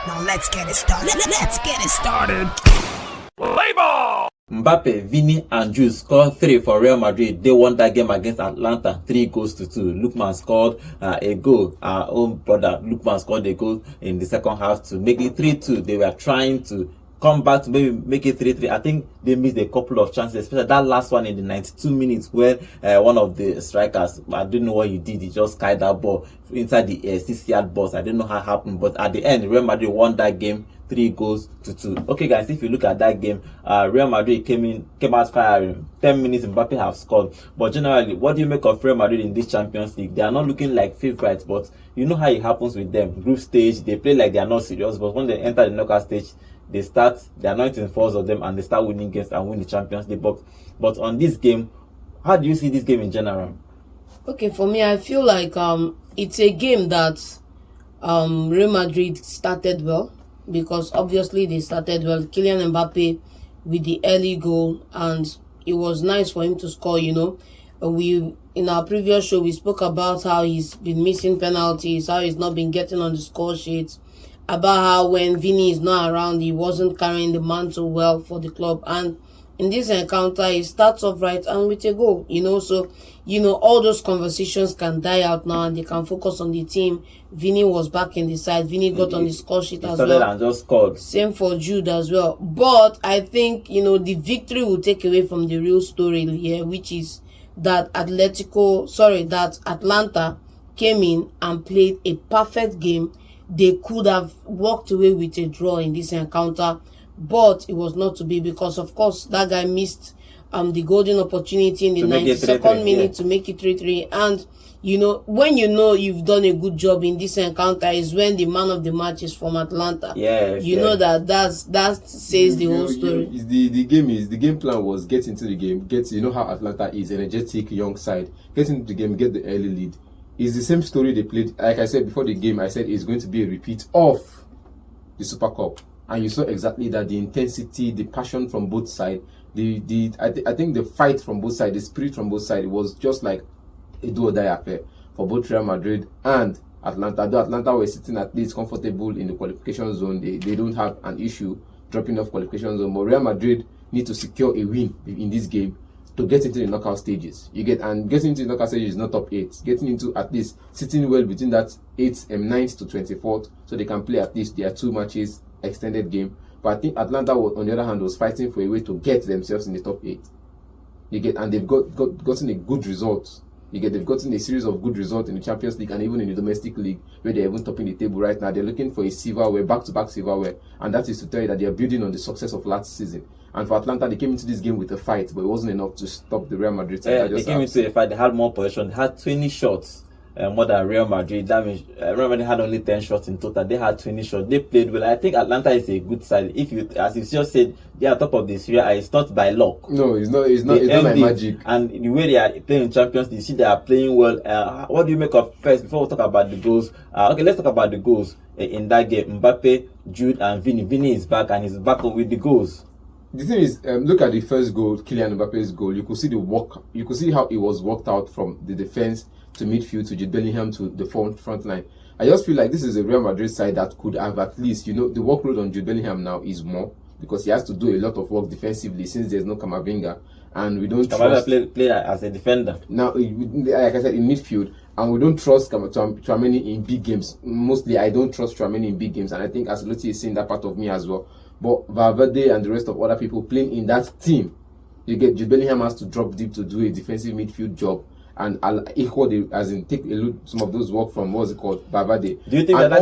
Now let's get it started. Let's get it started. Play ball! Mbappe, Vini, and Jude scored 3 for Real Madrid. They won that game against Atalanta, 3-2. Lookman scored a goal. Our own brother Lookman scored a goal in the second half to make it 3-2. They were trying to come back to maybe make it 3-3. I think they missed a couple of chances, especially that last one in the 92 minutes where one of the strikers, I don't know what he did, he just skied that ball inside the 6-yard box. I don't know how it happened, but at the end, Real Madrid won that game 3-2. Okay, guys, if you look at that game, Real Madrid came out firing. 10 minutes, Mbappe have scored. But generally, what do you make of Real Madrid in this Champions League? They are not looking like favorites, but you know how it happens with them. Group stage, they play like they are not serious, but when they enter the knockout stage, they are anointing falls of them and they start winning games and win the Champions League. But on this game, how do you see this game in general? Okay, for me, I feel like it's a game that Real Madrid started well, because obviously they started well. Kylian Mbappe with the early goal, and it was nice for him to score. You know, in our previous show we spoke about how he's been missing penalties, how he's not been getting on the score sheet, about how when Vini is not around, he wasn't carrying the mantle well for the club. And in this encounter, he starts off right and with a goal, so, all those conversations can die out now and they can focus on the team. Vini was back in the side. Vini got on the score sheet as well. And just scored. Same for Jude as well. But I think, the victory will take away from the real story here, which is that Atalanta came in and played a perfect game. They could have walked away with a draw in this encounter, but it was not to be, because of course that guy missed the golden opportunity in the 92nd minute to make it 3-3. And when you've done a good job in this encounter is when the man of the match is from Atalanta. Know that says the whole story. The game plan was get into the game, how Atalanta is energetic young side, get into the game, get the early lead. It's the same story they played. Like I said before the game, I said it's going to be a repeat of the Super Cup, and you saw exactly that, the intensity, the passion from both sides, I think the fight from both sides, the spirit from both sides, it was just like a do or die affair for both Real Madrid and Atalanta. Though Atalanta were sitting at least comfortable in the qualification zone, they don't have an issue dropping off qualification zone, but Real Madrid need to secure a win in this game to get into the knockout stages. And getting into the knockout stages is not top 8. Getting into at least sitting well between that 9th to 24th, so they can play at least their 2 matches extended game. But I think Atlanta, on the other hand, was fighting for a way to get themselves in the top 8. And they've gotten a good result. They've gotten a series of good results in the Champions League and even in the domestic league, where they're even topping the table right now. They're looking for a silverware, back-to-back silverware, and that is to tell you that they are building on the success of last season. And for Atlanta, they came into this game with a fight, but it wasn't enough to stop the Real Madrid side. They came into a fight. They had more possession. They had 20 shots more than Real Madrid. That means Real Madrid had only 10 shots in total. They had 20 shots. They played well. I think Atlanta is a good side. As you just said, they are top of the Serie A. It's not by luck. No, it's not by magic. And the way they are playing in Champions League, you see they are playing well. What do you make of first before we talk about the goals? Okay, let's talk about the goals in that game. Mbappe, Jude, and Vini. Vini is back, and he's back with the goals. The thing is, look at the first goal, Kylian Mbappe's goal. You could see the work. You could see how it was worked out from the defense to midfield to Jude Bellingham to the front line. I just feel like this is a Real Madrid side that could have at least, the workload on Jude Bellingham now is more, because he has to do a lot of work defensively since there's no Camavinga, and we don't trust. Play as a defender now. Like I said, in midfield, and we don't trust Tchouaméni in big games. Mostly, I don't trust Tchouaméni in big games, and I think Ancelotti is seeing that part of me as well. But Valverde and the rest of other people playing in that team, Jude Bellingham has to drop deep to do a defensive midfield job, and equal take a look some of those work from Valverde. Do you think and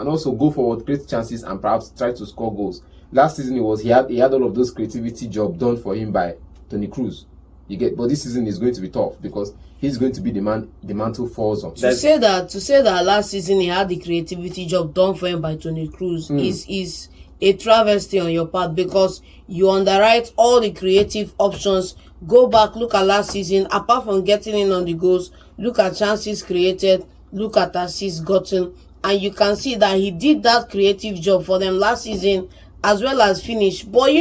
also go forward, create chances, and perhaps try to score goals? Last season he had all of those creativity job done for him by Toni Kroos. But this season is going to be tough because he's going to be the mantle falls on. To say that last season he had the creativity job done for him by Toni Kroos is a travesty on your part, because you underwrite all the creative options. Go back, look at last season. Apart from getting in on the goals, look at chances created, look at assists gotten, and you can see that he did that creative job for them last season as well as finish. But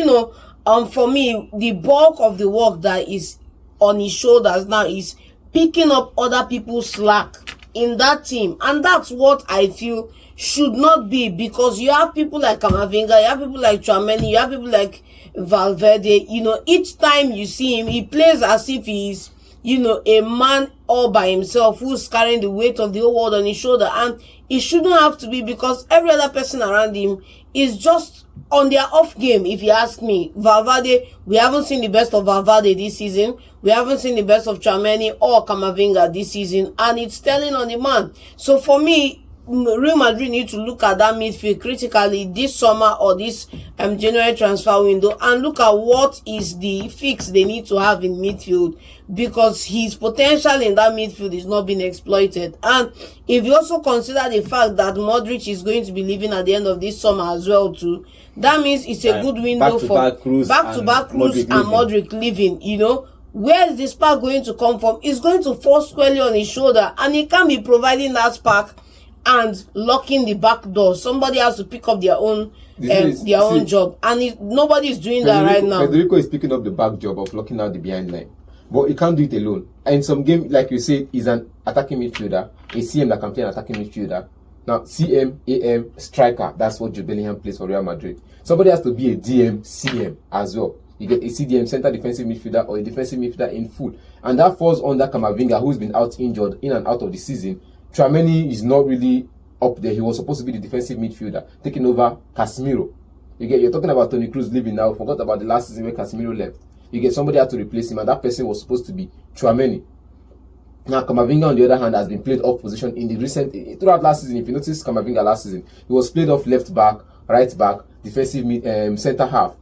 for me, the bulk of the work that is on his shoulders now is picking up other people's slack in that team, and that's what I feel should not be, because you have people like Kamavinga, you have people like Tchouaméni, you have people like Valverde. You know, each time you see him, he plays as if he's, you know, a man all by himself who's carrying the weight of the whole world on his shoulder. And it shouldn't have to be, because every other person around him is just on their off game, if you ask me. Valverde, we haven't seen the best of Valverde this season. We haven't seen the best of Tchouaméni or Kamavinga this season. And it's telling on the man. So for me, Real Madrid need to look at that midfield critically this summer or this January transfer window, and look at what is the fix they need to have in midfield, because his potential in that midfield is not being exploited. And if you also consider the fact that Modric is going to be leaving at the end of this summer as well too, that means it's a good window for back-to-back Kroos and Modric leaving. You know, where is the spark going to come from? It's going to fall squarely on his shoulder, and he can't be providing that spark and locking the back door. Somebody has to pick up their own job, and nobody is doing that right now. Federico is picking up the back job of locking out the behind line, but he can't do it alone. And in some game, like you said, he's an attacking midfielder, a CM that can play an attacking midfielder. Now, CM, AM, striker, that's what Jude Bellingham plays for Real Madrid. Somebody has to be a DM, CM as well. You get a CDM, center defensive midfielder, or a defensive midfielder in full. And that falls under Kamavinga, who's been out injured in and out of the season. Tchouaméni is not really up there. He was supposed to be the defensive midfielder, taking over Casemiro. You're talking about Toni Kroos leaving now. Forgot about the last season when Casemiro left. You get somebody had to replace him, and that person was supposed to be Tchouaméni. Now, Kamavinga, on the other hand, has been played off position in the throughout last season. If you notice Kamavinga last season, he was played off left back, right back, defensive center half.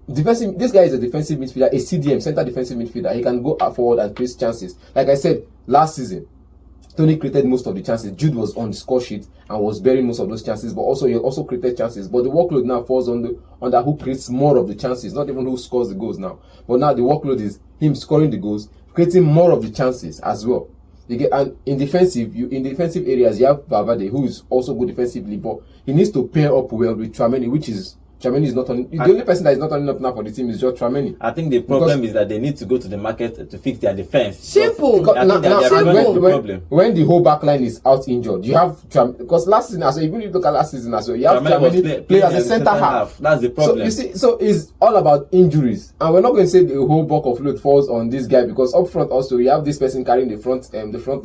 This guy is a defensive midfielder, a CDM, center defensive midfielder. He can go forward and create chances. Like I said, last season, Tony created most of the chances. Jude was on the score sheet and was bearing most of those chances, but also he also created chances. But the workload now falls on the who creates more of the chances, not even who scores the goals now. But now the workload is him scoring the goals, creating more of the chances as well. And in defensive areas, you have Valverde, who is also good defensively, but he needs to pair up well with Tchouaméni, Tchouaméni is not on. The only person that is not turning up now for the team is just Tchouaméni. I think the problem is that they need to go to the market to fix their defense. Simple. When the whole back line is out injured, you have because last season, as well, even if you look at last season as well, you have Tchouaméni play as a center half. That's the problem. So you see, so it's all about injuries, and we're not going to say the whole bulk of load falls on this guy, because up front also you have this person carrying the front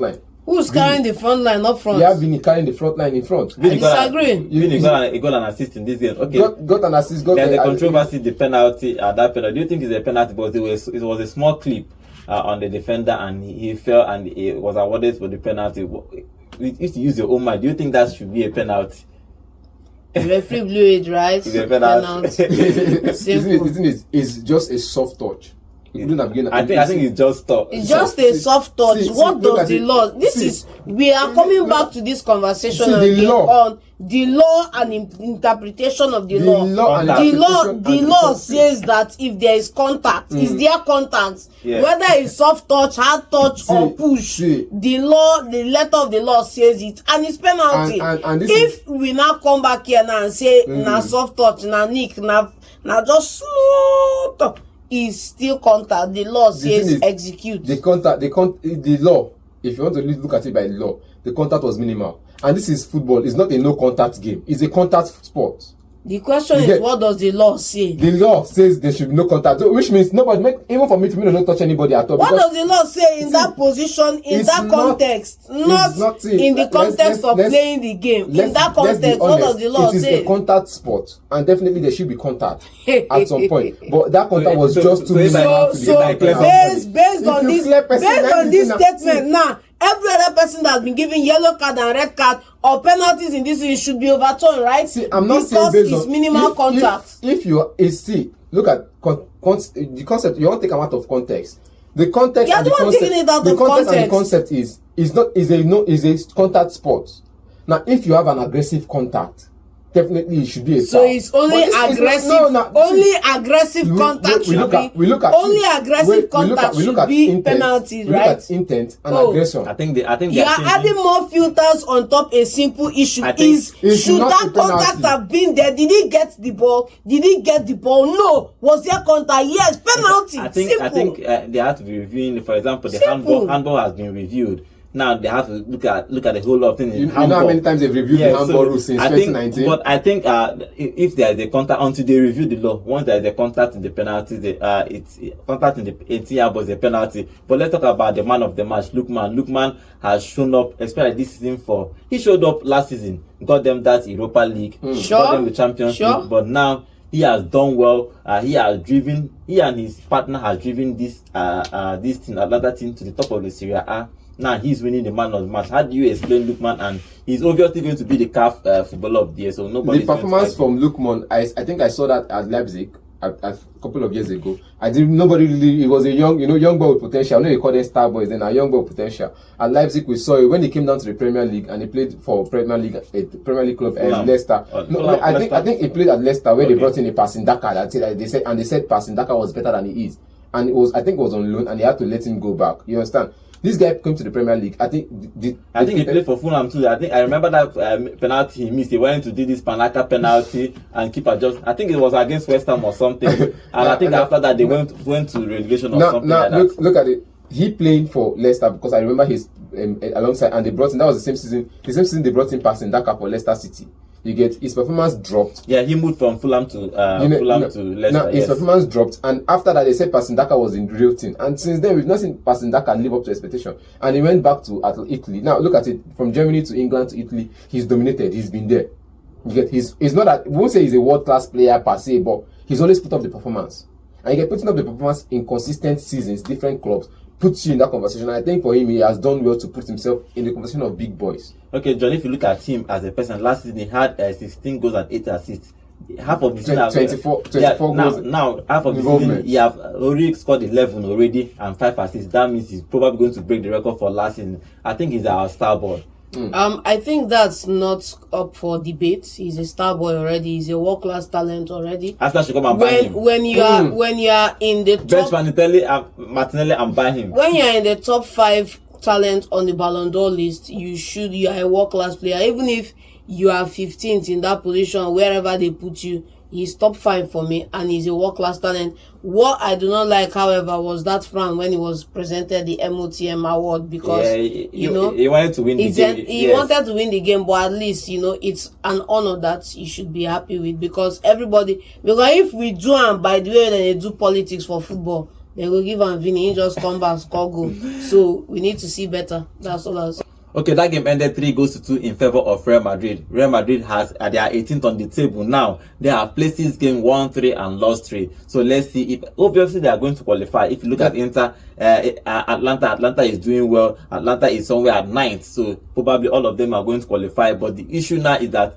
line. Who's carrying the front line up front? You have Vini carrying the front line in front. I disagree. Vini got an assist in this game. Okay. Got an assist. There's a controversy, the penalty at that penalty. Do you think it's a penalty? Because it was a small clip on the defender, and he fell and he was awarded for the penalty. If you use your own mind, do you think that should be a penalty? The referee blew it, right? It's a penalty. Isn't it? It's just a soft touch. I think it's just tough. It's just a soft touch. What does the law? We are coming back to this conversation on the law and interpretation of the law. The law says that if there is contact, it's their contact. Yeah. Whether it's soft touch, hard touch, or push, the letter of the law says it, and it's penalty. And if we now come back here now and say na soft touch, na nick, na just small touch, is still contact. The law says execute. The law, if you want to look at it by law, the contact was minimal. And this is football. It's not a no contact game. It's a contact sport. The question is, what does the law say? The law says there should be no contact, which means nobody, even for me to not touch anybody at all. What does the law say in that position, in that context? Not in the context of playing the game. In that context, what does the law say? It is a contact sport, and definitely there should be contact at some point. But that contact was just too minimal. So based on this statement now, every other person that has been given yellow card and red card or penalties in this should be overturned, right? See, I'm not saying based it's minimal contact. If you look at the concept, you won't take them out of context. The context and the concept is a contact sport. Now, if you have an aggressive contact, definitely it should be a foul. So it's only aggressive. Only aggressive contact should be penalties, right? We look at intent and aggression. I think you are adding more filters on top. A simple issue should that contact have been there? Did he get the ball? Did he get the ball? No. Was there contact? Yes. Penalty. I think they have to be reviewing. For example, the handball has been reviewed. now they have to look at the whole lot of things. You know how many times they've reviewed the handball rule since 2019? But I think if there is a contact, until they review the law, once there is a contact in the penalty, it's contact in the 18-yard box, a penalty. But let's talk about the man of the match, Lookman. Lookman has shown up, especially this season. He showed up last season, got them that Europa League, got them the Champions League, but now he has done well. He and his partner has driven this team, Atalanta team, to the top of the Serie A. Now he's winning the man of the match. How do you explain Lookman? And he's obviously going to be the CAF footballer of the year. So nobody. The performance from Lookman, I think I saw that at Leipzig a couple of years ago. Nobody really. It was a young boy with potential. I know they call them star boys. Then a young boy with potential. At Leipzig, we saw it when he came down to the Premier League and he played for Premier League club Leicester. I think he played at Leicester where they brought in a passing Daka. They said passing Daka was better than he is, and I think it was on loan, and they had to let him go back. You understand? This guy came to the Premier League. I think he played for Fulham too. I remember that penalty he missed. He went to do this Panaka penalty and keeper just. I think it was against West Ham or something. And I think after that they went to relegation or something like that. Look at it. He played for Leicester because I remember his alongside, and they brought in. That was the same season. The same season they brought in passing Daka for Leicester City. You get his performance dropped. Yeah, he moved from Fulham to Leicester. Now his performance dropped, and after that they said Pasindaka was in real team, and since then we've not seen Pasindaka live up to expectation. And he went back to Italy. Now look at it, from Germany to England to Italy, he's dominated. He's been there. You get he's not that we won't say he's a world class player per se, but he's always put up the performance, and you get putting up the performance in consistent seasons, different clubs. Puts you in that conversation. I think for him, he has done well to put himself in the conversation of big boys. Okay, John, if you look at him as a person, last season he had 16 goals and 8 assists. Half of the season 24 goals. Now half of the season he have already scored 11 already and 5 assists. That means he's probably going to break the record for last season. I think he's our star boy. I think that's not up for debate. He's a star boy already. He's a world class talent already. After should come and buy him. When you are in the top, Martinelli and buy him. When you are in the top 5 talent on the Ballon d'Or list, you are a world class player. Even if you are 15th in that position, wherever they put you, he's top 5 for me, and he's a world class talent. What I do not like, however, was that frown when he was presented the MOTM award, because he wanted to win the game. He wanted to win the game, but at least it's an honor that he should be happy with, because if we do, and by the way they do politics for football, they will give him Vini, he just come back, score goal. So we need to see better. That's all I'll say. Okay, that game ended 3-2 in favor of Real Madrid. Real Madrid they are 18th on the table now. They have played this game 1-3 and lost 3. So let's see if obviously they are going to qualify. If you look at Inter, Atlanta is doing well. Atlanta is somewhere at 9th, so probably all of them are going to qualify. But the issue now is that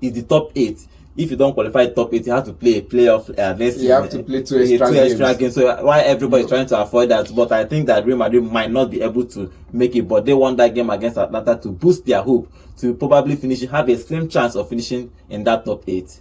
the top 8. If you don't qualify top 8, you have to play a playoff next season. You have to play two extra games. So why everybody is trying to avoid that? But I think that Real Madrid might not be able to make it. But they won that game against Atlanta to boost their hope to probably have a slim chance of finishing in that top 8.